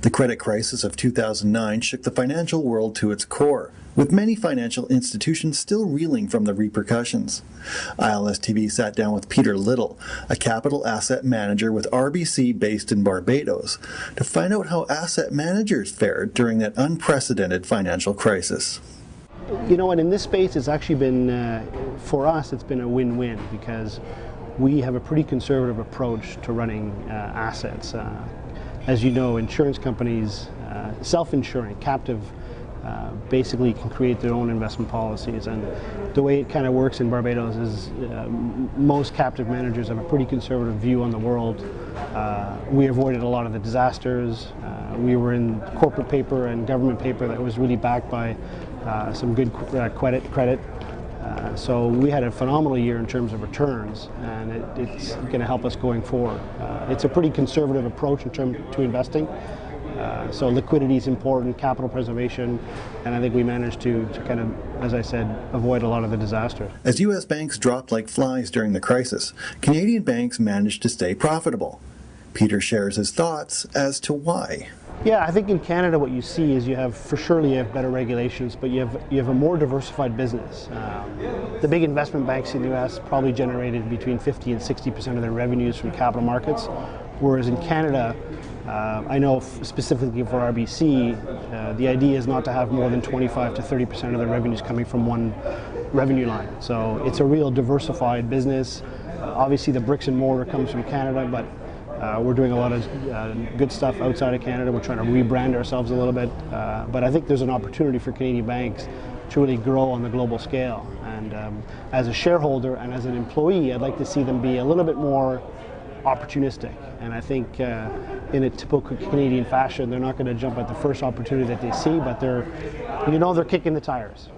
The credit crisis of 2009 shook the financial world to its core, with many financial institutions still reeling from the repercussions. ILStv sat down with Peter Little, a capital asset manager with RBC based in Barbados, to find out how asset managers fared during that unprecedented financial crisis. You know what, in this space it's actually been, for us, it's been a win-win because we have a pretty conservative approach to running assets. As you know, insurance companies, self-insuring, captive, basically can create their own investment policies, and the way it kind of works in Barbados is most captive managers have a pretty conservative view on the world. We avoided a lot of the disasters. We were in corporate paper and government paper that was really backed by some good credit. So we had a phenomenal year in terms of returns, and it's going to help us going forward. It's a pretty conservative approach in terms to investing. So liquidity is important, capital preservation, and I think we managed to kind of, as I said, avoid a lot of the disaster. As U.S. banks dropped like flies during the crisis, Canadian banks managed to stay profitable. Peter shares his thoughts as to why. Yeah, I think in Canada what you see is you have better regulations, but you have a more diversified business. The big investment banks in the U.S. probably generated between 50 and 60% of their revenues from capital markets, whereas in Canada, I know specifically for RBC, the idea is not to have more than 25 to 30% of their revenues coming from one revenue line. So it's a real diversified business. Obviously the bricks and mortar comes from Canada, but we're doing a lot of good stuff outside of Canada. We're trying to rebrand ourselves a little bit, but I think there's an opportunity for Canadian banks to really grow on the global scale. And as a shareholder and as an employee, I'd like to see them be a little bit more opportunistic. And I think in a typical Canadian fashion, they're not going to jump at the first opportunity that they see, but they're kicking the tires.